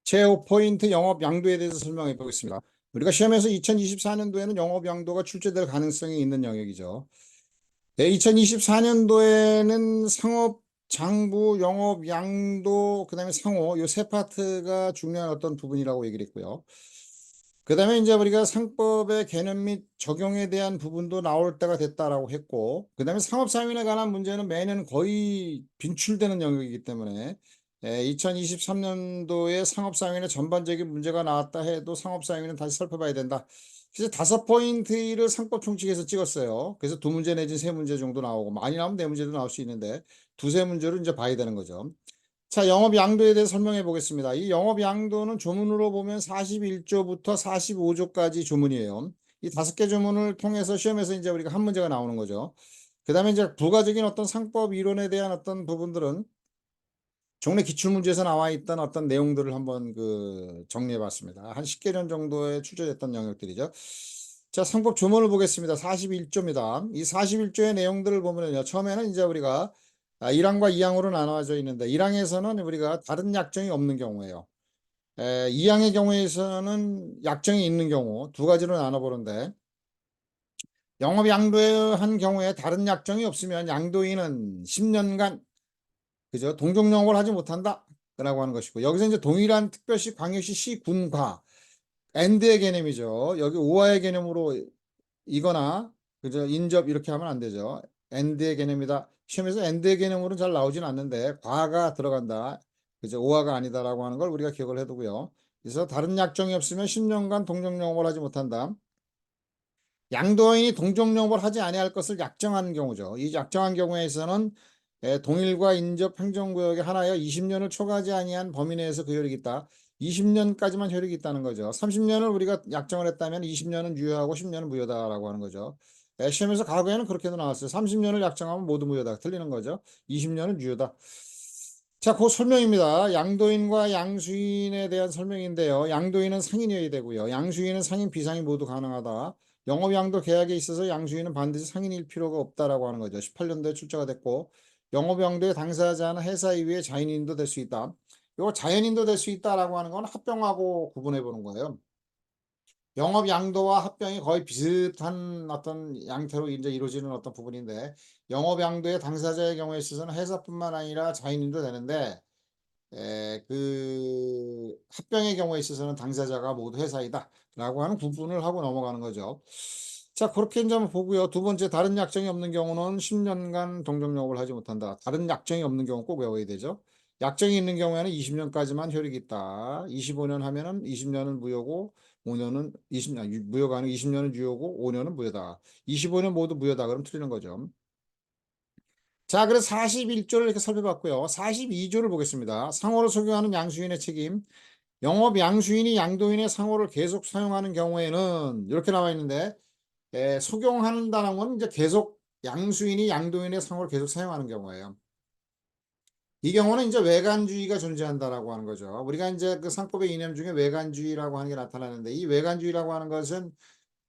제5포인트 영업 양도에 대해서 설명해 보겠습니다. 우리가 시험에서 2024년도에는 영업 양도가 출제될 가능성이 있는 영역이죠. 네, 2024년도에는 상업 장부, 영업 양도, 그다음에 상호 이 세 파트가 중요한 어떤 부분이라고 얘기를 했고요. 그다음에 이제 우리가 상법의 개념 및 적용에 대한 부분도 나올 때가 됐다라고 했고, 그다음에 상업상인에 관한 문제는 매년 거의 빈출되는 영역이기 때문에 2023년도에 상업상인의 전반적인 문제가 나왔다 해도 상업상인은 다시 살펴봐야 된다. 그래서 5포인트를 상법 총칙에서 찍었어요. 그래서 2문제 내지 3문제 정도 나오고, 많이 나오면 4문제도 나올 수 있는데 두세 문제를 이제 봐야 되는 거죠. 자, 영업 양도에 대해서 설명해 보겠습니다. 이 영업 양도는 조문으로 보면 41조부터 45조까지 조문이에요. 이 5개 조문을 통해서 시험에서 이제 우리가 한 문제가 나오는 거죠. 그 다음에 이제 부가적인 어떤 상법 이론에 대한 어떤 부분들은 종래 기출문제에서 나와 있던 어떤 내용들을 한번 정리해 봤습니다. 한 10개년 정도에 출제됐던 영역들이죠. 자, 상법 조문을 보겠습니다. 41조입니다. 이 41조의 내용들을 보면요. 처음에는 이제 우리가 1항과 2항으로 나눠져 있는데, 1항에서는 우리가 다른 약정이 없는 경우예요. 2항의 경우에서는 약정이 있는 경우 두 가지로 나눠보는데, 영업 양도한 경우에 다른 약정이 없으면 양도인은 10년간 그죠? 동종영업을 하지 못한다. 라고 하는 것이고, 여기서 이제 동일한 특별시, 광역시, 시, 군, 과, 앤드의 개념이죠. 여기 오와의 개념으로 이거나, 그죠? 인접 이렇게 하면 안 되죠. 앤드의 개념이다. 시험에서 앤드의 개념으로는 잘 나오진 않는데, 과가 들어간다. 그죠? 오화가 아니다라고 하는 걸 우리가 기억을 해두고요. 그래서 다른 약정이 없으면 10년간 동종영업을 하지 못한다. 양도인이 동종영업을 하지 아니할 것을 약정한 경우죠. 이 약정한 경우에서는 동일과 인접 행정구역에 하나여 20년을 초과하지 아니한 범위 내에서 그 효력이 있다. 20년까지만 효력이 있다는 거죠. 30년을 우리가 약정을 했다면 20년은 유효하고 10년은 무효다라고 하는 거죠. 시험에서 과거에는 그렇게도 나왔어요. 30년을 약정하면 모두 무효다. 틀리는 거죠. 20년은 유효다. 자, 그 설명입니다. 양도인과 양수인에 대한 설명인데요. 양도인은 상인이어야 되고요. 양수인은 상인, 비상인 모두 가능하다. 영업양도 계약에 있어서 양수인은 반드시 상인일 필요가 없다라고 하는 거죠. 18년도에 출제가 됐고, 영업양도의 당사자는 회사 이외에 자연인도 될 수 있다. 이거 자연인도 될 수 있다라고 하는 건 합병하고 구분해 보는 거예요. 영업 양도와 합병이 거의 비슷한 어떤 양태로 이제 이루어지는 어떤 부분인데, 영업 양도의 당사자의 경우에 있어서는 회사뿐만 아니라 자연인도 되는데, 합병의 경우에 있어서는 당사자가 모두 회사이다 라고 하는 구분을 하고 넘어가는 거죠. 자, 그렇게 이제 한번 보고요. 두 번째, 다른 약정이 없는 경우는 10년간 동종영업을 하지 못한다. 다른 약정이 없는 경우 꼭 외워야 되죠. 약정이 있는 경우에는 20년까지만 효력이 있다. 25년 하면은 20년은 무효고, 5년은 20년, 무효가 아니고 20년은 유효고, 5년은 무효다. 25년 모두 무효다. 그럼 틀리는 거죠. 자, 그래서 41조를 이렇게 살펴봤고요. 42조를 보겠습니다. 상호를 소유하는 양수인의 책임. 영업 양수인이 양도인의 상호를 계속 사용하는 경우에는 이렇게 나와 있는데, 속용한다는 건 이제 계속 양수인이 양도인의 상호를 계속 사용하는 경우예요. 이 경우는 이제 외관주의가 존재한다라고 하는 거죠. 우리가 이제 그 상법의 이념 중에 외관주의라고 하는 게 나타나는데, 이 외관주의라고 하는 것은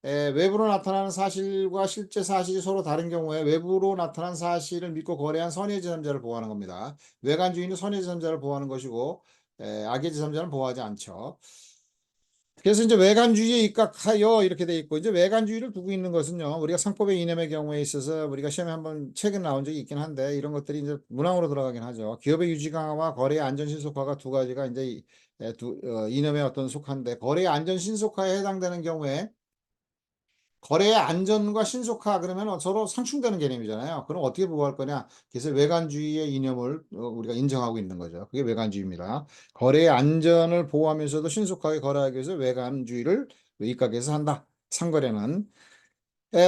외부로 나타나는 사실과 실제 사실이 서로 다른 경우에 외부로 나타난 사실을 믿고 거래한 선의 제3자를 보호하는 겁니다. 외관주의는 선의 제3자를 보호하는 것이고, 악의 제3자는 보호하지 않죠. 그래서 이제 외관주의에 입각하여 이렇게 돼 있고, 이제 외관주의를 두고 있는 것은요, 우리가 상법의 이념의 경우에 있어서 우리가 시험에 한번 최근 나온 적이 있긴 한데, 이런 것들이 이제 문항으로 들어가긴 하죠. 기업의 유지 강화와 거래의 안전 신속화가 두 가지가 이제 이념의 어떤 속한데, 거래의 안전 신속화에 해당되는 경우에 거래의 안전과 신속화 그러면 서로 상충되는 개념이잖아요. 그럼 어떻게 보호할 거냐? 그래서 외관주의의 이념을 우리가 인정하고 있는 거죠. 그게 외관주의입니다. 거래의 안전을 보호하면서도 신속하게 거래하기 위해서 외관주의를 입각해서 한다. 상거래는.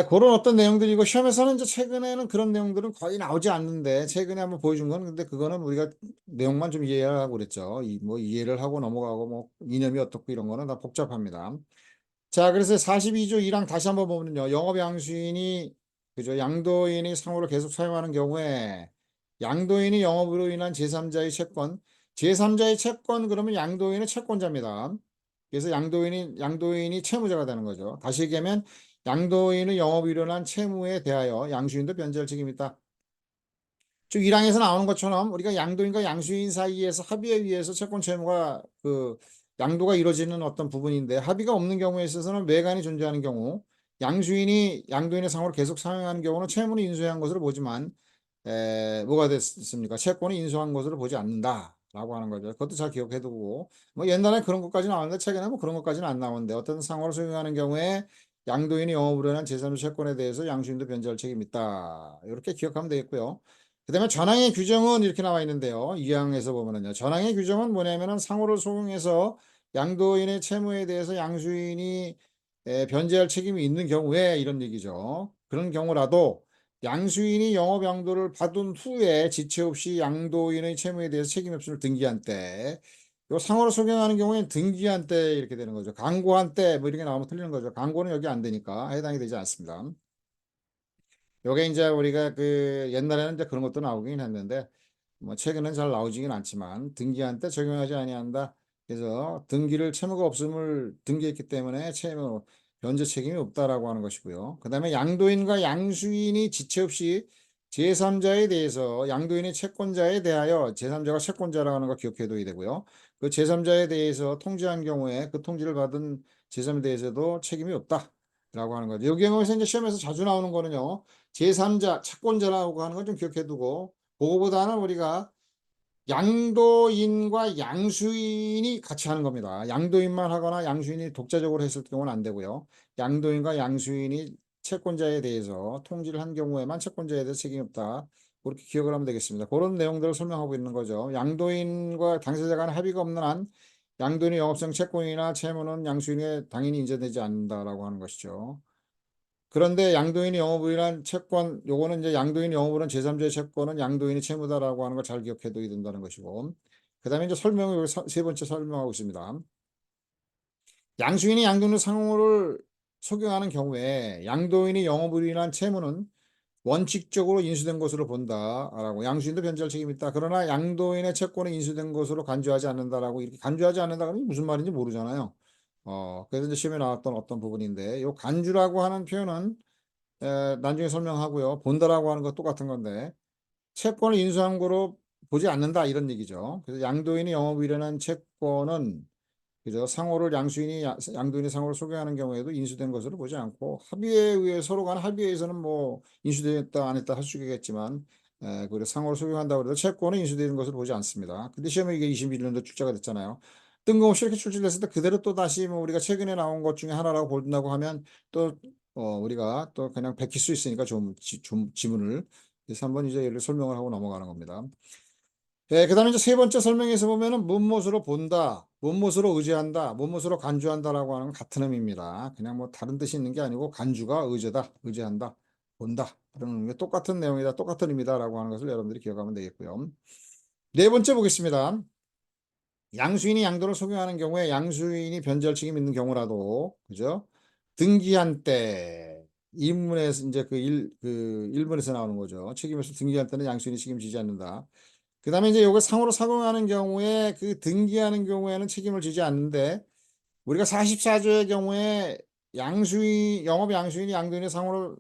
그런 어떤 내용들이고, 시험에서는 이제 최근에는 그런 내용들은 거의 나오지 않는데, 최근에 한번 보여준 건 근데 그거는 우리가 내용만 좀 이해하고 그랬죠. 뭐 이해를 하고 넘어가고 뭐 이념이 어떻고 이런 거는 다 복잡합니다. 자, 그래서 42조 1항 다시 한번 보면요. 영업양수인이, 그죠? 양도인이 상호를 계속 사용하는 경우에 양도인이 영업으로 인한 제3자의 채권, 제3자의 채권 그러면 양도인은 채권자입니다. 그래서 양도인이 채무자가 되는 거죠. 다시 얘기하면 양도인은 영업으로 일어난 채무에 대하여 양수인도 변제할 책임이 있다. 즉 1항에서 나오는 것처럼 우리가 양도인과 양수인 사이에서 합의에 의해서 채권 채무가 양도가 이루어지는 어떤 부분인데 합의가 없는 경우에 있어서는 외관이 존재하는 경우 양주인이 양도인의 상호를 계속 사용하는 경우는 채무는 인수한 것으로 보지만 뭐가 됐습니까? 채권이 인수한 것으로 보지 않는다라고 하는 거죠. 그것도 잘 기억해두고 뭐 옛날에 그런 것까지 나왔는데 최근에 뭐 그런 것까지는 안 나오는데 어떤 상호를 소유하는 경우에 양도인이 영업으로 한 제3자 채권에 대해서 양수인도 변제할 책임이 있다. 이렇게 기억하면 되겠고요. 그다음에 전항의 규정은 이렇게 나와 있는데요. 2항에서 보면은요. 전항의 규정은 뭐냐면은 상호를 소용해서 양도인의 채무에 대해서 양수인이 변제할 책임이 있는 경우에 이런 얘기죠. 그런 경우라도 양수인이 영업 양도를 받은 후에 지체 없이 양도인의 채무에 대해서 책임 없음을 등기한 때, 요 상호를 소개하는 경우에는 등기한 때 이렇게 되는 거죠. 강구한 때 뭐 이렇게 나오면 틀리는 거죠. 강구는 여기 안 되니까 해당이 되지 않습니다. 요게 이제 우리가 그 옛날에는 이제 그런 것도 나오긴 했는데 뭐 최근엔 잘 나오지긴 않지만 등기한 때 적용하지 아니한다. 그래서 등기를 채무가 없음을 등기했기 때문에 채무 변제 책임이 없다라고 하는 것이고요. 그다음에 양도인과 양수인이 지체 없이 제3자에 대해서 양도인의 채권자에 대하여 제3자가 채권자라고 하는 거 기억해둬야 되고요. 그 제3자에 대해서 통지한 경우에 그 통지를 받은 제3자에 대해서도 책임이 없다라고 하는 거죠. 여기 경우에서 이제 시험에서 자주 나오는 거는요. 제3자 채권자라고 하는 걸 좀 기억해두고 그거보다는 우리가 양도인과 양수인이 같이 하는 겁니다. 양도인만 하거나 양수인이 독자적으로 했을 경우는 안 되고요. 양도인과 양수인이 채권자에 대해서 통지를 한 경우에만 채권자에 대해서 책임이 없다. 그렇게 기억을 하면 되겠습니다. 그런 내용들을 설명하고 있는 거죠. 양도인과 당사자 간 합의가 없는 한 양도인의 영업성 채권이나 채무는 양수인에 당연히 인정되지 않는다라고 하는 것이죠. 그런데 양도인이 영업을 한 채권, 요거는 이제 양도인이 영업을 한 제3자의 채권은 양도인의 채무다라고 하는 걸 잘 기억해둬야 된다는 것이고. 그 다음에 이제 설명을 세 번째 설명하고 있습니다. 양수인이 양도인의 상호를 적용하는 경우에 양도인이 영업으로 인한 채무는 원칙적으로 인수된 것으로 본다라고 양수인도 변제할 책임이 있다. 그러나 양도인의 채권이 인수된 것으로 간주하지 않는다라고 이렇게 간주하지 않는다 그러면 무슨 말인지 모르잖아요. 그래서 이제 시험에 나왔던 어떤 부분인데 요 간주라고 하는 표현은 나중에 설명하고요. 본다라고 하는 거 똑같은 건데 채권을 인수한 거로 보지 않는다 이런 얘기죠. 그래서 양도인이 영업을 일어난 채권은 그죠? 상호를 양도인이 상호를 소개하는 경우에도 인수된 것으로 보지 않고 합의에 의해 서로 간 합의에 의해서는 뭐 인수됐다 안 했다 할 수 있겠지만 그래 상호를 소개한다고 해도 채권은 인수되는 것으로 보지 않습니다. 근데 시험에 이게 21년도 출제가 됐잖아요. 뜬금없이 이렇게 출제됐을 때 그대로 또 다시 뭐 우리가 최근에 나온 것 중에 하나라고 본다고 하면 또 우리가 또 그냥 베낄 수 있으니까 좀 지문을 그래서 한번 이제 예를 설명을 하고 넘어가는 겁니다. 네, 그 다음에 이제 세 번째 설명에서 보면은 문못으로 본다, 문못으로 의지한다, 문못으로 간주한다라고 하는 건 같은 의미입니다. 그냥 뭐 다른 뜻이 있는 게 아니고 간주가 의제다, 의지한다, 본다. 그런 게 똑같은 내용이다, 똑같은 의미다라고 하는 것을 여러분들이 기억하면 되겠고요. 네 번째 보겠습니다. 양수인이 양도를 소유하는 경우에 양수인이 변제할 책임이 있는 경우라도, 그죠? 등기한 때, 이문에서 이제 그 1문에서 나오는 거죠. 책임에서 등기한 때는 양수인이 책임지지 않는다. 그 다음에 이제 요거 상호로 사용하는 경우에 그 등기하는 경우에는 책임을 지지 않는데 우리가 44조의 경우에 영업 양수인이 양도인의 상호를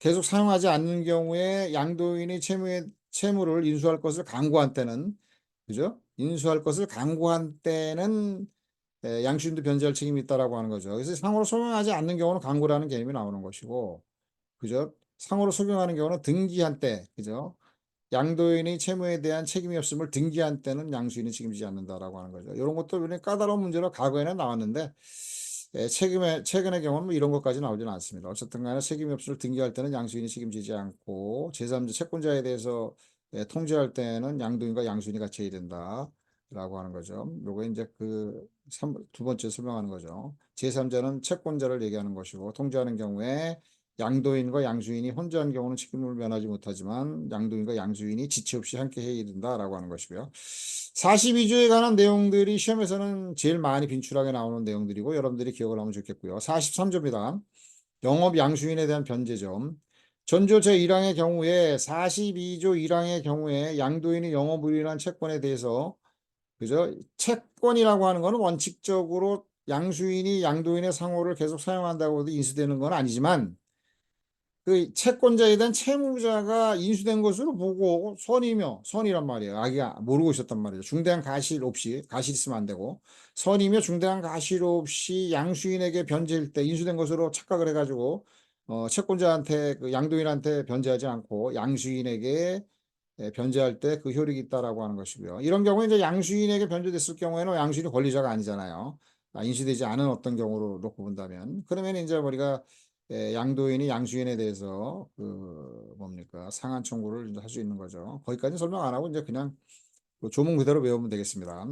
계속 사용하지 않는 경우에 양도인이 채무를 인수할 것을 강구한 때는 그죠? 인수할 것을 강구한 때는 양수인도 변제할 책임이 있다라고 하는 거죠. 그래서 상호로 소명하지 않는 경우는 강구라는 개념이 나오는 것이고 그죠? 상호로 소명하는 경우는 등기한 때 그죠? 양도인의 채무에 대한 책임이 없음을 등기한 때는 양수인이 책임지지 않는다라고 하는 거죠. 이런 것도 굉장히 까다로운 문제로 과거에는 나왔는데 최근의 경우는 뭐 이런 것까지 나오지는 않습니다. 어쨌든 간에 책임이 없음을 등기할 때는 양수인이 책임지지 않고 제3자 채권자에 대해서 통지할 때는 양도인과 양수인이 같이 해야 된다라고 하는 거죠. 요거 이제 두 번째 설명하는 거죠. 제3자는 채권자를 얘기하는 것이고 통지하는 경우에 양도인과 양수인이 혼자 한 경우는 책임을 면하지 못하지만 양도인과 양수인이 지체 없이 함께 해야 된다라고 하는 것이고요. 42조에 관한 내용들이 시험에서는 제일 많이 빈출하게 나오는 내용들이고 여러분들이 기억을 하면 좋겠고요. 43조입니다. 영업 양수인에 대한 변제점. 전조 제1항의 경우에 42조 1항의 경우에 양도인이 영업을 위한 채권에 대해서 그죠? 채권이라고 하는 것은 원칙적으로 양수인이 양도인의 상호를 계속 사용한다고 해도 인수되는 건 아니지만 그 채권자에 대한 채무자가 인수된 것으로 보고 선이란 말이에요. 아기가 모르고 있었단 말이죠. 중대한 가실 없이, 가실 있으면 안 되고, 선이며 중대한 가실 없이 양수인에게 변제일 때 인수된 것으로 착각을 해가지고, 채권자한테, 그 양도인한테 변제하지 않고 양수인에게 변제할 때 그 효력이 있다라고 하는 것이고요. 이런 경우에 이제 양수인에게 변제됐을 경우에는 양수인이 권리자가 아니잖아요. 인수되지 않은 어떤 경우로 놓고 본다면. 그러면 이제 우리가 양도인이 양수인에 대해서 그 뭡니까 상한 청구를 할 수 있는 거죠. 거기까지 설명 안 하고 이제 그냥 그 조문 그대로 외우면 되겠습니다.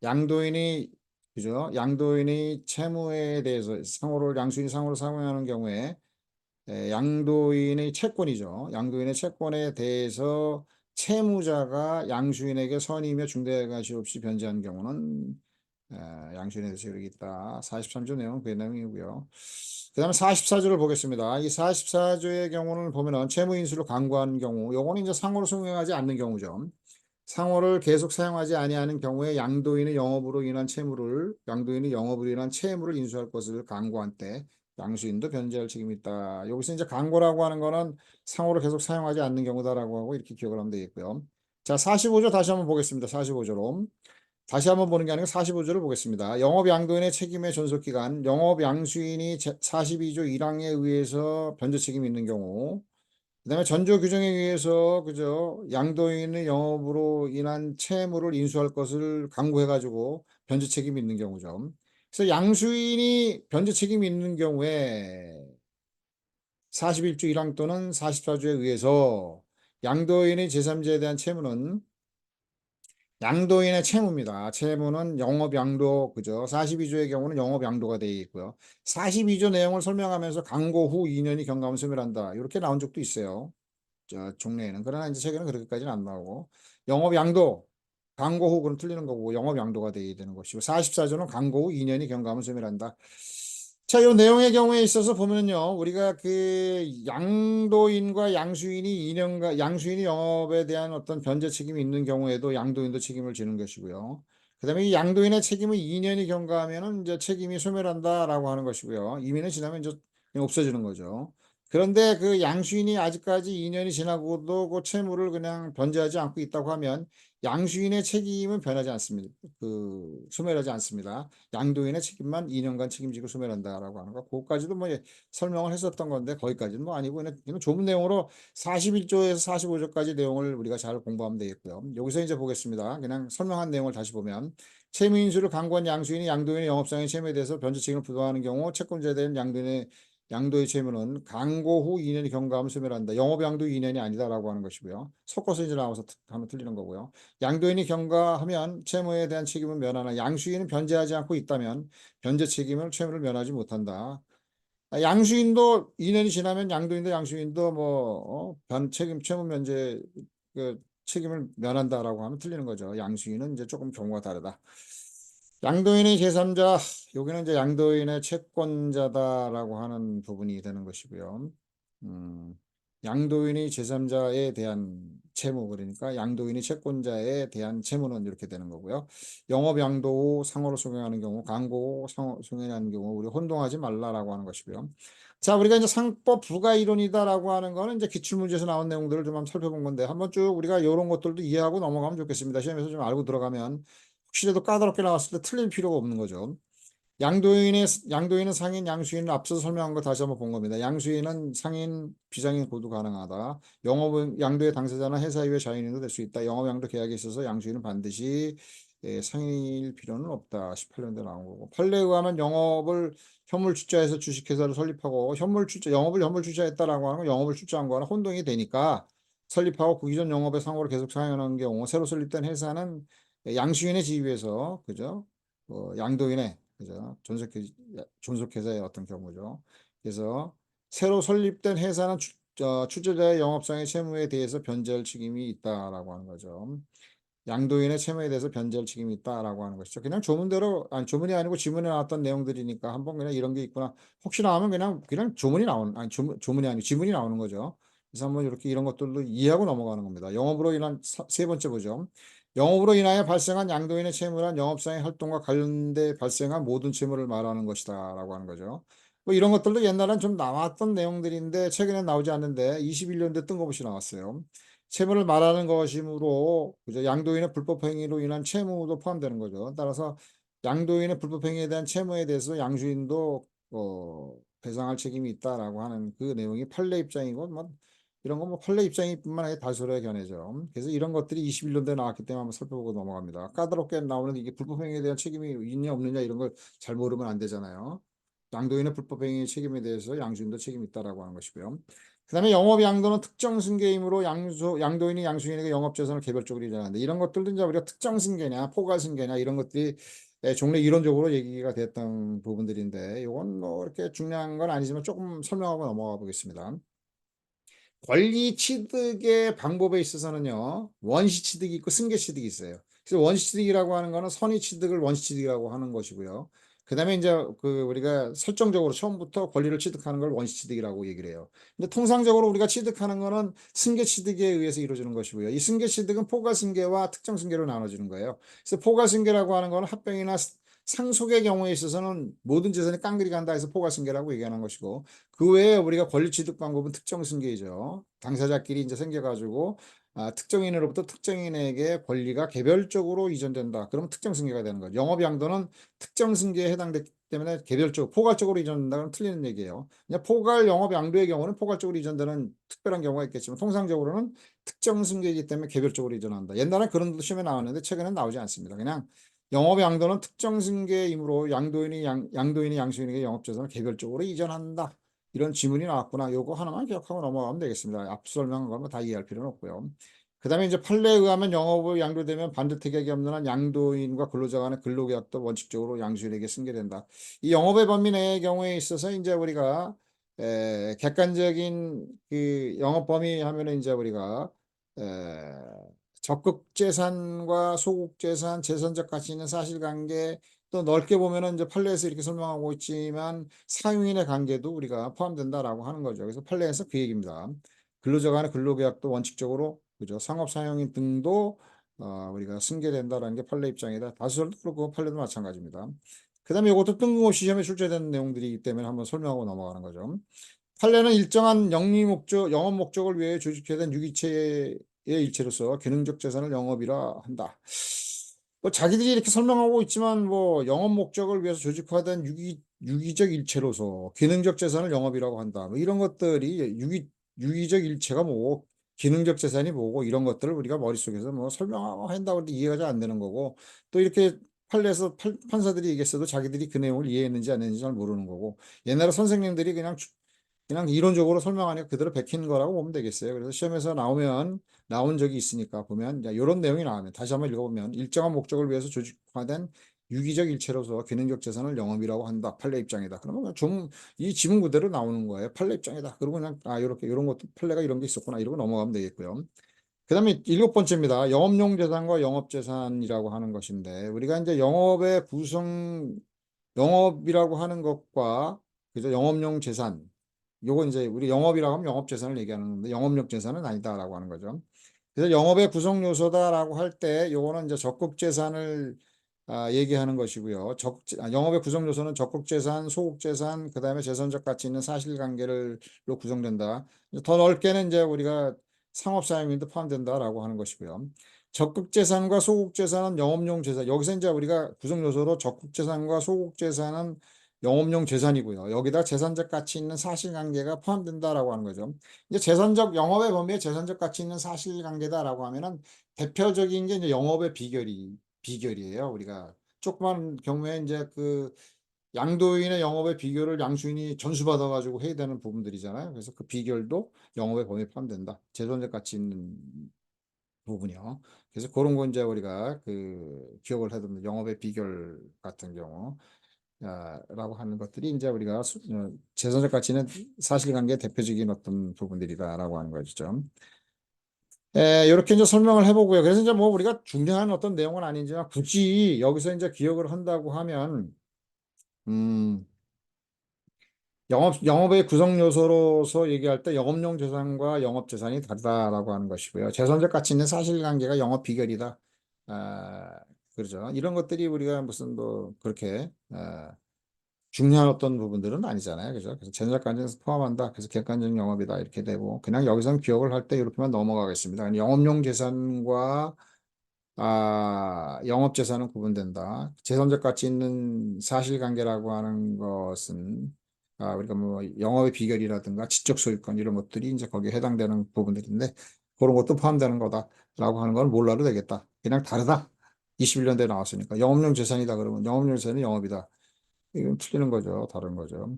양도인이 그죠? 양도인이 채무에 대해서 상호를 양수인이 상호를 사용하는 경우에 양도인의 채권이죠. 양도인의 채권에 대해서 채무자가 양수인에게 선의며 중대가시 없이 변제한 경우는 양수인에 대해서 효력이 있다. 43조 내용은 그 내용이고요. 그 다음에 44조를 보겠습니다. 이 44조의 경우는 보면은 채무인수를 강구하는 경우, 요거는 이제 상호를 승인하지 않는 경우죠. 상호를 계속 사용하지 아니하는 경우에 양도인이 영업으로 인한 채무를 인수할 것을 강구한 때 양수인도 변제할 책임이 있다. 여기서 이제 강구라고 하는 거는 상호를 계속 사용하지 않는 경우다라고 하고 이렇게 기억을 하면 되겠고요. 자, 45조 다시 한번 보겠습니다. 45조로. 다시 한번 보는 게 아니고 45조를 보겠습니다. 영업양도인의 책임의 존속기간, 영업양수인이 42조 1항에 의해서 변제 책임이 있는 경우, 그다음에 전조 규정에 의해서 그죠 양도인의 영업으로 인한 채무를 인수할 것을 강구해가지고 변제 책임이 있는 경우죠. 그래서 양수인이 변제 책임이 있는 경우에 41조 1항 또는 44조에 의해서 양도인의 제3자에 대한 채무는 양도인의 채무입니다. 채무는 영업양도, 그죠? 42조의 경우는 영업양도가 되어 있고요. 42조 내용을 설명하면서 강고 후 2년이 경감을 소멸한다. 이렇게 나온 적도 있어요. 종래에는. 그러나 이제 최근에는 그렇게까지는 안 나오고. 영업양도, 강고 후 그럼 틀리는 거고, 영업양도가 되어야 되는 것이고, 44조는 강고 후 2년이 경감을 소멸한다. 자, 이 내용의 경우에 있어서 보면요, 우리가 그 양도인과 양수인이 양수인이 영업에 대한 어떤 변제 책임이 있는 경우에도 양도인도 책임을 지는 것이고요. 그다음에 이 양도인의 책임을 2년이 경과하면은 이제 책임이 소멸한다라고 하는 것이고요. 2년이 지나면 이제 그냥 없어지는 거죠. 그런데 그 양수인이 아직까지 2년이 지나고도 그 채무를 그냥 변제하지 않고 있다고 하면 양수인의 책임은 변하지 않습니다. 소멸하지 않습니다. 양도인의 책임만 2년간 책임지고 소멸한다라고 하는 거. 그것까지도 뭐 설명을 했었던 건데 거기까지는 뭐 아니고 그냥 좁은 내용으로 41조에서 45조까지 내용을 우리가 잘 공부하면 되겠고요. 여기서 이제 보겠습니다. 그냥 설명한 내용을 다시 보면 채무인수를 강구한 양수인이 양도인의 영업상의 채무에 대해서 변제 책임을 부과하는 경우 채권자에 대한 양도의 채무는 강고 후 2년이 경과하면 소멸한다. 영업양도 2년이 아니다라고 하는 것이고요. 섞어서 이제 나와서 하면 틀리는 거고요. 양도인이 경과하면 채무에 대한 책임은 면하나 양수인은 변제하지 않고 있다면 변제 책임을 채무를 면하지 못한다. 양수인도 2년이 지나면 양도인도 양수인도 채무 면제 그 책임을 면한다라고 하면 틀리는 거죠. 양수인은 이제 조금 경우가 다르다. 양도인의 제3자, 여기는 이제 양도인의 채권자다라고 하는 부분이 되는 것이고요. 음, 양도인이 제3자에 대한 채무, 그러니까 양도인이 채권자에 대한 채무는 이렇게 되는 거고요. 영업양도 상호를 소개하는 경우, 강고 소개하는 경우, 우리 혼동하지 말라라고 하는 것이고요. 자, 우리가 이제 상법 부가 이론이다라고 하는 거는 이제 기출문제에서 나온 내용들을 좀 한번 살펴본 건데, 한번 쭉 우리가 이런 것들도 이해하고 넘어가면 좋겠습니다. 시험에서 좀 알고 들어가면 혹시라도 까다롭게 나왔을 때 틀릴 필요가 없는 거죠. 양도인은 상인, 양수인은 앞서 설명한 거 다시 한번 본 겁니다. 양수인은 상인, 비상인 고도 가능하다. 영업은 양도의 당사자나 회사 이외 자연인도 될 수 있다. 영업 양도 계약에 있어서 양수인은 반드시 상인일 필요는 없다. 18년도에 나온 거고. 판례에 의하면 영업을 현물 출자해서 주식회사를 설립하고 영업을 현물 출자했다라고 하는 건 영업을 출자한 거나 혼동이 되니까 설립하고 그 이전 영업의 상호를 계속 사용하는 경우 새로 설립된 회사는 양수인의 지위에서 그죠? 양도인의 그죠? 존속회사의 어떤 경우죠. 그래서 새로 설립된 회사는 출자자의 영업상의 채무에 대해서 변제할 책임이 있다라고 하는 거죠. 양도인의 채무에 대해서 변제할 책임이 있다라고 하는 것이죠. 그냥 조문대로, 아니, 조문이 아니고 지문에 나왔던 내용들이니까 한번 그냥 이런 게 있구나. 혹시 나오면 그냥 조문이 나오는, 아니, 조문이 아니고 지문이 나오는 거죠. 그래서 한번 이렇게 이런 것들도 이해하고 넘어가는 겁니다. 영업으로 인한 세 번째 보죠. 영업으로 인하여 발생한 양도인의 채무란 영업상의 활동과 관련돼 발생한 모든 채무를 말하는 것이다라고 하는 거죠. 뭐 이런 것들도 옛날엔 좀 나왔던 내용들인데 최근에 나오지 않는데 21년도에 뜬금없이 나왔어요. 채무를 말하는 것이므로 그죠? 양도인의 불법 행위로 인한 채무도 포함되는 거죠. 따라서 양도인의 불법 행위에 대한 채무에 대해서 양주인도 배상할 책임이 있다라고 하는 그 내용이 판례 입장이고 뭐 이런 거 뭐 판례 입장이뿐만 아니라 다수의 견해죠. 그래서 이런 것들이 21년도에 나왔기 때문에 한번 살펴보고 넘어갑니다. 까다롭게 나오는 이게 불법 행위에 대한 책임이 있냐 없느냐 이런 걸 잘 모르면 안 되잖아요. 양도인의 불법 행위 책임에 대해서 양주인도 책임이 있다라고 하는 것이고요. 그다음에 영업 양도는 특정 승계이므로 양도인이 양수인에게 영업 재산을 개별적으로 이전하는데 이런 것들도 이제 우리가 특정 승계냐 포괄 승계냐 이런 것들이 종래 이론적으로 얘기가 됐던 부분들인데 이건 뭐 이렇게 중요한 건 아니지만 조금 설명하고 넘어가 보겠습니다. 권리 취득의 방법에 있어서는요, 원시 취득이 있고 승계 취득이 있어요. 그래서 원시 취득이라고 하는 거는 선의 취득을 원시 취득이라고 하는 것이고요. 그다음에 이제 그 우리가 설정적으로 처음부터 권리를 취득하는 걸 원시 취득이라고 얘기를 해요. 근데 통상적으로 우리가 취득하는 거는 승계 취득에 의해서 이루어지는 것이고요. 이 승계 취득은 포괄 승계와 특정 승계로 나눠지는 거예요. 그래서 포괄 승계라고 하는 거는 합병이나 상속의 경우에 있어서는 모든 재산이 깡그리 간다 해서 포괄 승계라고 얘기하는 것이고 그 외에 우리가 권리 취득 방법은 특정 승계이죠. 당사자끼리 이제 생겨가지고 특정인으로부터 특정인에게 권리가 개별적으로 이전된다. 그러면 특정 승계가 되는 거죠. 영업 양도는 특정 승계에 해당되기 때문에 개별적, 포괄적으로 이전된다. 그러면 틀리는 얘기예요. 그냥 포괄 영업 양도의 경우는 포괄적으로 이전되는 특별한 경우가 있겠지만 통상적으로는 특정 승계이기 때문에 개별적으로 이전한다. 옛날에 그런 것도 시험에 나왔는데 최근에는 나오지 않습니다. 그냥 영업 양도는 특정 승계이므로 양도인이 양수인에게 영업 재산을 개별적으로 이전한다. 이런 지문이 나왔구나. 요거 하나만 기억하고 넘어가면 되겠습니다. 앞서 설명한 거는 다 이해할 필요는 없고요. 그 다음에 이제 판례에 의하면 영업을 양도되면 반대특약이 없는 한 양도인과 근로자 간의 근로계약도 원칙적으로 양수인에게 승계된다. 이 영업의 범위 내의 경우에 있어서 이제 우리가 객관적인 그 영업 범위 하면은 이제 우리가 에, 적극 재산과 소극 재산, 재산적 가치 있는 사실관계 또 넓게 보면은 이제 판례에서 이렇게 설명하고 있지만 사용인의 관계도 우리가 포함된다라고 하는 거죠. 그래서 판례에서 그 얘기입니다. 근로자 간의 근로계약도 원칙적으로 그죠. 상업 사용인 등도 우리가 승계된다라는 게 판례 입장이다. 다수설도 그렇고 판례도 마찬가지입니다. 그다음에 이것도 뜬금없이 시험에 출제되는 내용들이기 때문에 한번 설명하고 넘어가는 거죠. 판례는 일정한 영업 목적을 위해 조직해야 된 유기체의 일체로서 기능적 재산을 영업이라 한다. 뭐 자기들이 이렇게 설명하고 있지만 뭐 영업 목적을 위해서 조직화된 유기적 일체로서 기능적 재산을 영업이라고 한다. 뭐 이런 것들이 유기적 일체가 뭐고 기능적 재산이 뭐고 이런 것들을 우리가 머릿속에서 뭐 설명하고 한다고 해도 이해가 잘 안 되는 거고 또 이렇게 판례에서 판사들이 얘기했어도 자기들이 그 내용을 이해했는지 안 했는지 잘 모르는 거고 옛날에 선생님들이 그냥 이론적으로 설명하니까 그대로 베낀 거라고 보면 되겠어요. 그래서 시험에서 나온 적이 있으니까 보면 이런 내용이 나오면 다시 한번 읽어보면 일정한 목적을 위해서 조직화된 유기적 일체로서 기능적 재산을 영업이라고 한다. 판례 입장이다. 그러면 좀 이 지문 그대로 나오는 거예요. 판례 입장이다. 그리고 그냥 이렇게 이런 것도 판례가 이런 게 있었구나. 이러고 넘어가면 되겠고요. 그다음에 일곱 번째입니다. 영업용 재산과 영업 재산이라고 하는 것인데 우리가 이제 영업이라고 하는 것과 그죠? 영업용 재산 요거 이제 우리 영업이라고 하면 영업 재산을 얘기하는 건데 영업용 재산은 아니다라고 하는 거죠. 그래서 영업의 구성 요소다라고 할 때 요거는 이제 적극 재산을 얘기하는 것이고요. 영업의 구성 요소는 적극 재산, 소극 재산, 그다음에 재산적 가치 있는 사실관계로 구성된다. 더 넓게는 이제 우리가 상업 사용인도 포함된다라고 하는 것이고요. 적극 재산과 소극 재산은 영업용 재산. 여기서 이제 우리가 구성 요소로 적극 재산과 소극 재산은 영업용 재산이고요. 여기다 재산적 가치 있는 사실관계가 포함된다라고 하는 거죠. 이제 영업의 범위에 재산적 가치 있는 사실관계다라고 하면은 대표적인 게 이제 영업의 비결이에요. 우리가 조그만 경우에 이제 그 양도인의 영업의 비결을 양수인이 전수받아가지고 해야 되는 부분들이잖아요. 그래서 그 비결도 영업의 범위에 포함된다. 재산적 가치 있는 부분이요. 그래서 그런 거 이제 우리가 그 기억을 해두면 영업의 비결 같은 경우. 라고 하는 것들이 이제 우리가 재산적 가치는 사실관계의 대표적인 어떤 부분들이다라고 하는 거죠. 이렇게 이제 설명을 해보고요. 그래서 이제 뭐 우리가 중요한 어떤 내용은 아니지만 굳이 여기서 이제 기억을 한다고 하면, 음, 영업의 구성 요소로서 얘기할 때 영업용 재산과 영업 재산이 다르다라고 하는 것이고요. 재산적 가치 있는 사실관계가 영업 비결이다. 그러죠. 이런 것들이 우리가 무슨 뭐 그렇게 중요한 어떤 부분들은 아니잖아요. 그죠? 그래서 전자간접에서 포함한다. 그래서 객관적 영업이다. 이렇게 되고, 그냥 여기서는 기억을 할 때 이렇게만 넘어가겠습니다. 영업용 재산과 영업재산은 구분된다. 제3적 가치 있는 사실관계라고 하는 것은, 우리가 뭐, 영업의 비결이라든가 지적 소유권 이런 것들이 이제 거기에 해당되는 부분들인데, 그런 것도 포함되는 거다라고 하는 건 몰라도 되겠다. 그냥 다르다. 21년도에 나왔으니까. 영업용 재산이다 그러면 영업용 재산은 영업이다. 이건 틀리는 거죠. 다른 거죠.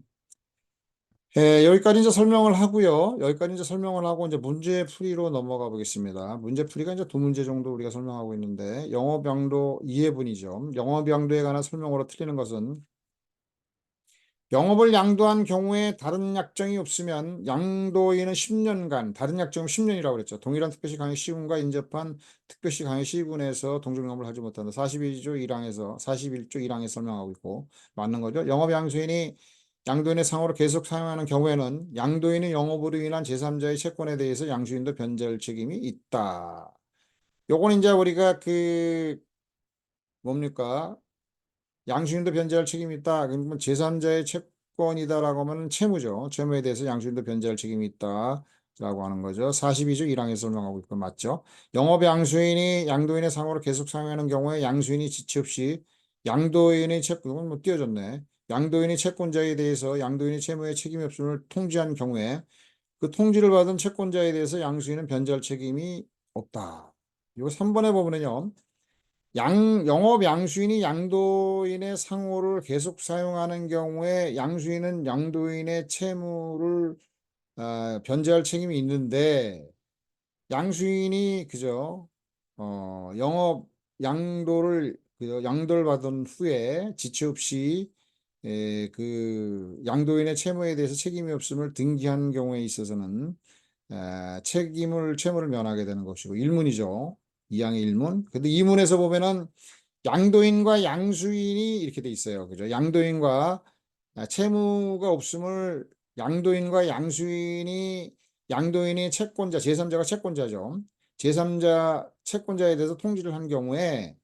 여기까지 이제 설명을 하고요. 여기까지 이제 설명을 하고 이제 문제풀이로 넘어가 보겠습니다. 문제풀이가 이제 두 문제 정도 우리가 설명하고 있는데 영업양도 이해분이죠. 영업양도에 관한 설명으로 틀리는 것은 영업을 양도한 경우에 다른 약정이 없으면 양도인은 10년간, 다른 약정은 10년이라고 그랬죠. 동일한 특별시 강의 시군과 인접한 특별시 강의 시군에서 동종영업을 하지 못한다. 42조 1항에서 41조 1항에 설명하고 있고 맞는 거죠. 영업 양수인이 양도인의 상호를 계속 사용하는 경우에는 양도인의 영업으로 인한 제3자의 채권에 대해서 양수인도 변제할 책임이 있다. 요건 이제 우리가 뭡니까? 양수인도 변제할 책임이 있다. 그러면 제3자의 채권이다라고 하면 채무죠. 채무에 대해서 양수인도 변제할 책임이 있다. 라고 하는 거죠. 42조 1항에서 설명하고 있고 맞죠? 영업 양수인이 양도인의 상호를 계속 사용하는 경우에 양수인이 지체 없이 양도인의 채권은 뭐 띄어졌네. 양도인의 채권자에 대해서 양도인의 채무의 책임이 없음을 통지한 경우에 그 통지를 받은 채권자에 대해서 양수인은 변제할 책임이 없다. 이거 3번에 보면요. 영업 양수인이 양도인의 상호를 계속 사용하는 경우에 양수인은 양도인의 채무를 변제할 책임이 있는데 양수인이 그죠? 영업 양도를 받은 후에 지체 없이 양도인의 채무에 대해서 책임이 없음을 등기한 경우에 있어서는 채무를 면하게 되는 것이고 일문이죠. 이항의 일문. 근데 이문에서 보면은 양도인과 양수인이 이렇게 돼 있어요. 그죠? 양도인과 채무가 없음을 양도인과 양수인이 양도인이 채권자, 제3자가 채권자죠. 제3자 채권자에 대해서 통지를 한 경우에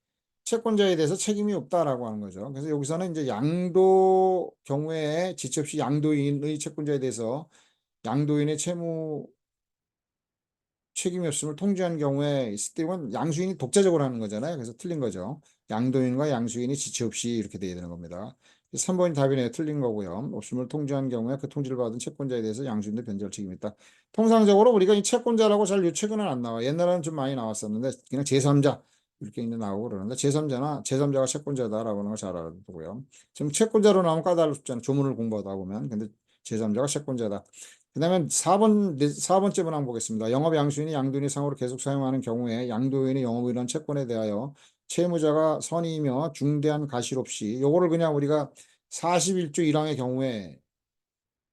채권자에 대해서 책임이 없다라고 하는 거죠. 그래서 여기서는 이제 양도 경우에 지체 없이 양도인의 채권자에 대해서 양도인의 채무 책임이 없음을 통지한 경우에 있을 때 이건 양수인이 독자적으로 하는 거잖아요. 그래서 틀린 거죠. 양도인과 양수인이 지체 없이 이렇게 돼야 되는 겁니다. 3번이 답이네요. 틀린 거고요. 없음을 통지한 경우에 그 통지를 받은 채권자에 대해서 양수인도 변제할 책임이 있다. 통상적으로 우리가 이 채권자라고 잘 최근은 안 나와. 옛날에는 좀 많이 나왔었는데 그냥 제3자 이렇게 있는 나오고 그러는데 제3자가 채권자다라고 하는 걸 잘 알아두고요. 지금 채권자로 나오면 까다롭잖아요 조문을 공부하다 보면. 근데 제3자가 채권자다. 그다음에 4번째 문항 보겠습니다. 영업 양수인이 양도인의 상호를 계속 사용하는 경우에 양도인의 영업이란 채권에 대하여 채무자가 선의이며 중대한 가실 없이 요거를 그냥 우리가 41조 1항의 경우에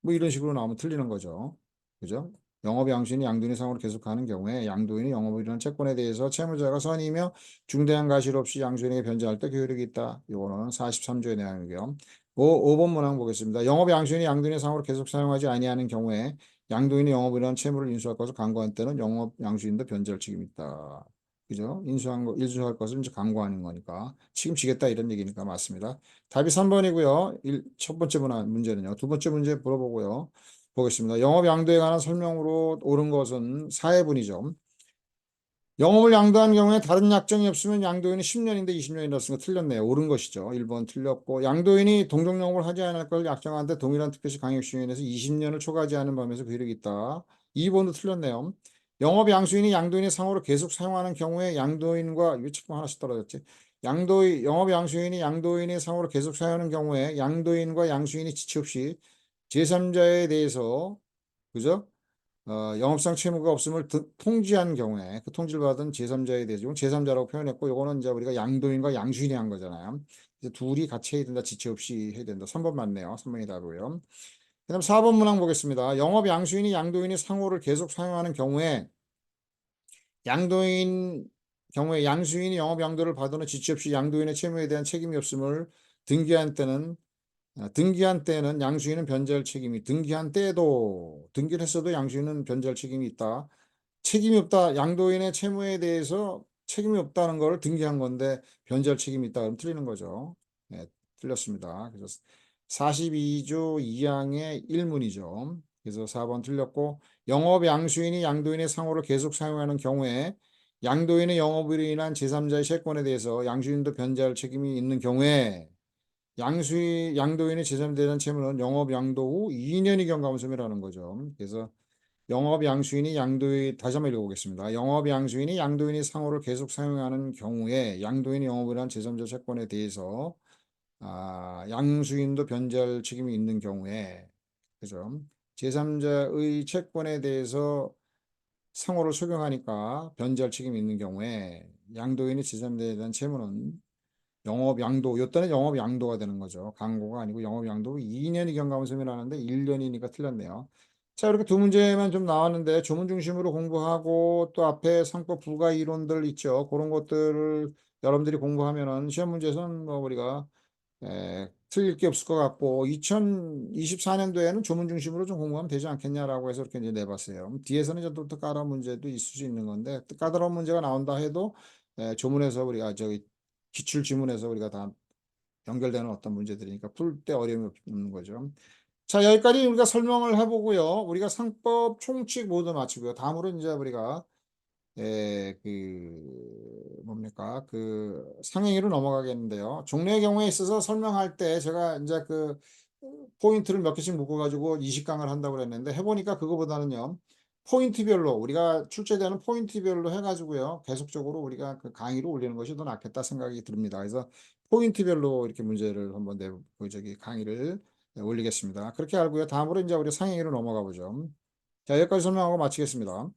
뭐 이런 식으로 나오면 틀리는 거죠. 그죠? 영업 양수인이 양도인의 상호를 계속하는 경우에 양도인이 영업을 이루는 채권에 대해서 채무자가 선의이며 중대한 가실 없이 양수인에게 변제할 때 효력이 있다. 요거는 43조의 내용이고요. 5번 문항 보겠습니다. 영업 양수인이 양도인의 상호를 계속 사용하지 아니하는 경우에 양도인이 영업을 이루는 채무를 인수할 것을 강구한 때는 영업 양수인도 변제할 책임이 있다. 그죠? 인수할 것을 이제 강구하는 거니까 책임지겠다 이런 얘기니까 맞습니다. 답이 3번이고요. 첫 번째 문제는요. 두 번째 문제 물어보고요. 보겠습니다. 영업 양도에 관한 설명으로 옳은 것은 사회분이죠. 영업을 양도한 경우에 다른 약정이 없으면 양도인이 10년인데 20년이라 쓴 거 틀렸네요. 옳은 것이죠. 1번 틀렸고 양도인이 동종 영업을 하지 않을 걸 약정하는데 동일한 특별시 강력시효인에서 20년을 초과하지 않은 범위에서 그 효력이 있다. 2번도 틀렸네요. 영업 양수인이 양도인의 상호를 계속 사용하는 경우에 양도인과 이거 조금 하나씩 떨어졌지. 영업 양수인이 양도인의 상호를 계속 사용하는 경우에 양도인과 양수인이 지체 없이 제3자에 대해서 그죠? 영업상 채무가 없음을 통지한 경우에 그 통지를 받은 제3자에 대해서 이건 제3자라고 표현했고 요거는 이제 우리가 양도인과 양수인이 한 거잖아요. 이제 둘이 같이 해야 된다. 지체 없이 해야 된다. 3번 맞네요. 3번이 답이고요. 그다음 4번 문항 보겠습니다. 영업 양수인이 양도인의 상호를 계속 사용하는 경우에 양도인 양수인이 영업 양도를 받은 후 지체 없이 양도인의 채무에 대한 책임이 없음을 등기한 때는 양수인은 변제할 책임이 등기를 했어도 양수인은 변제할 책임이 있다. 책임이 없다. 양도인의 채무에 대해서 책임이 없다는 걸 등기한 건데 변제할 책임이 있다. 그럼 틀리는 거죠. 네, 틀렸습니다. 그래서 42조 2항의 1문이죠. 그래서 4번 틀렸고, 영업 양수인이 양도인의 상호를 계속 사용하는 경우에 양도인의 영업으로 인한 제3자의 채권에 대해서 양수인도 변제할 책임이 있는 경우에 양도인의 제3자에 대한 채무는 영업 양도 후 2년이 경감소멸하는 거죠. 그래서 영업 양수인이 다시 한번 읽어보겠습니다. 영업 양수인이 양도인의 상호를 계속 사용하는 경우에 양도인이 영업을 한 제3자 채권에 대해서 양수인도 변제할 책임이 있는 경우에 그죠? 제3자의 채권에 대해서 상호를 적용하니까 변제할 책임이 있는 경우에 양도인이 제3자에 대한 채무는 영업 양도, 요때는 영업 양도가 되는 거죠. 강고가 아니고 영업 양도 2년이 경감을 소멸하는데 1년이니까 틀렸네요. 자, 이렇게 두 문제만 좀 나왔는데 조문 중심으로 공부하고 또 앞에 상법 부가 이론들 있죠. 그런 것들을 여러분들이 공부하면은 시험 문제에서는 뭐 우리가 틀릴 게 없을 것 같고 2024년도에는 조문 중심으로 좀 공부하면 되지 않겠냐라고 해서 이렇게 이제 내봤어요. 뒤에서는 이제 또 까다로운 문제도 있을 수 있는 건데 또 까다로운 문제가 나온다 해도 조문에서 우리가 저기 기출 지문에서 우리가 다 연결되는 어떤 문제들이니까 풀 때 어려움이 없는 거죠. 자, 여기까지 우리가 설명을 해보고요. 우리가 상법 총칙 모두 마치고요. 다음으로 이제 우리가 뭡니까? 상행위로 넘어가겠는데요. 종료의 경우에 있어서 설명할 때 제가 이제 포인트를 몇 개씩 묶어가지고 이식강을 한다고 그랬는데 해보니까 그거보다는요. 포인트별로 우리가 출제되는 포인트별로 해가지고요. 계속적으로 우리가 그 강의로 올리는 것이 더 낫겠다 생각이 듭니다. 그래서 포인트별로 이렇게 문제를 한번 강의를 올리겠습니다. 그렇게 알고요. 다음으로 이제 우리 상행위로 넘어가 보죠. 자, 여기까지 설명하고 마치겠습니다.